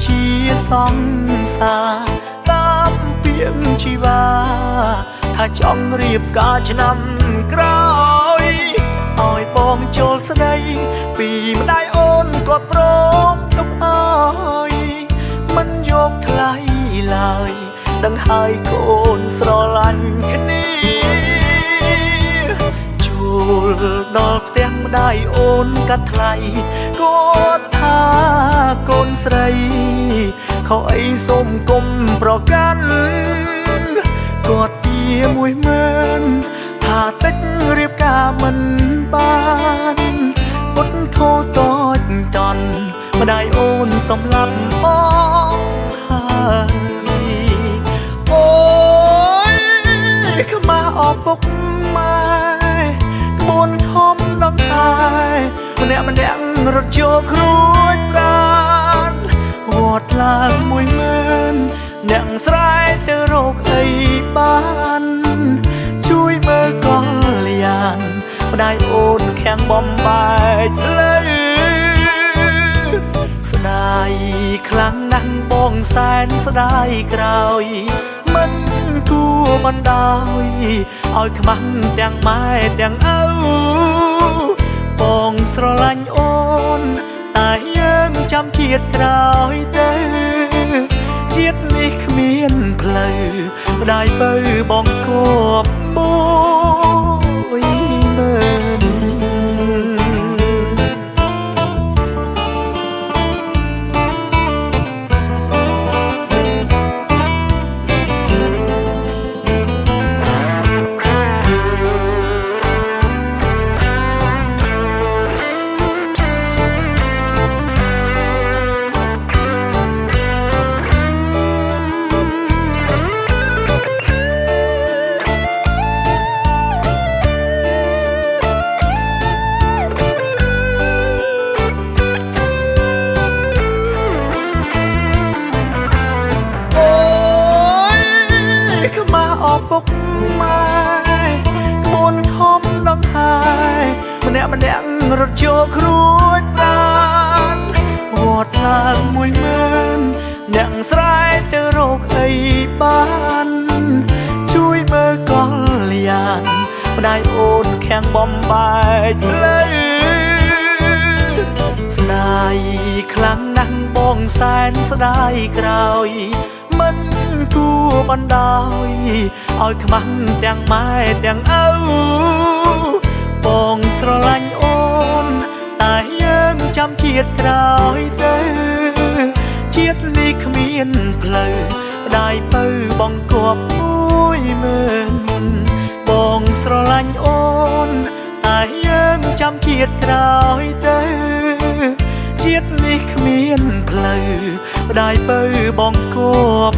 ជាសង្សារតាមពាក្យជីវ៉ាថាចង់រៀបការឆ្នាំក្រោយឲ្យបងចូលស្ដីពីម្ដាយអូនក៏ព្រមទុកអើយមិនយកថ្លៃឡើយដឹងហើយកូនស្រឡាញ់គ្នាចូលដល់ផ្ទះម្ដាយអូនកាត់ថ្លៃគាត់ថាកូនស្រីខុសអីសូមគុំប្រកាន់គាត់ទា10000ថាតិចរៀបការមិនបានពុតធោតូចតន់ម្ដាយអូនសំឡាប់បងហើយអូយខ្មាស់អពុកម៉ែក្បួនធំដងហើយម្នាក់រត់យកគ្រួចប្រាណវត្តឡើង10000អ្នកស្រែកទៅរកអីបានជួយមើលកលយានម្ដាយអូនខាំងបំបែកផ្លូវស្ដាយខ្លាំងណាស់បងសែនស្ដាយក្រោយមិនគួរបណ្ដោយឲ្យខ្មាស់ទាំងម៉ែទាំងឪបងស្រឡាញ់អូនតែយើងចាំជាតិក្រោយទៅជាតិនេះគ្មានផ្លូវម្ដាយបើបងគប់10000អពុកម៉ែក្បួនធំដងហើយម្នាក់រត់យកគ្រួចប្រាណវត្តឡើង10000អ្នកស្រែកទៅរកអីបានជួយមើលកលយានម្ដាយអូនខាំងបំបែកផ្លូវស្ដាយខ្លាំងណាស់បងសែនស្ដាយក្រោយមិនគួរបណ្ដោយឲ្យខ្មាស់ទាំងម៉ែទាំងឪបងស្រឡាញ់អូនតែយើងចាំជាតិក្រោយទៅជាតិនេះគ្មានផ្លូវម្ដាយបើបងគប់10000បងស្រឡាញ់អូនតែយើងចាំជាតិក្រោយទៅជាតិនេះគ្មានផ្លូវម្ដាយបើបងគប់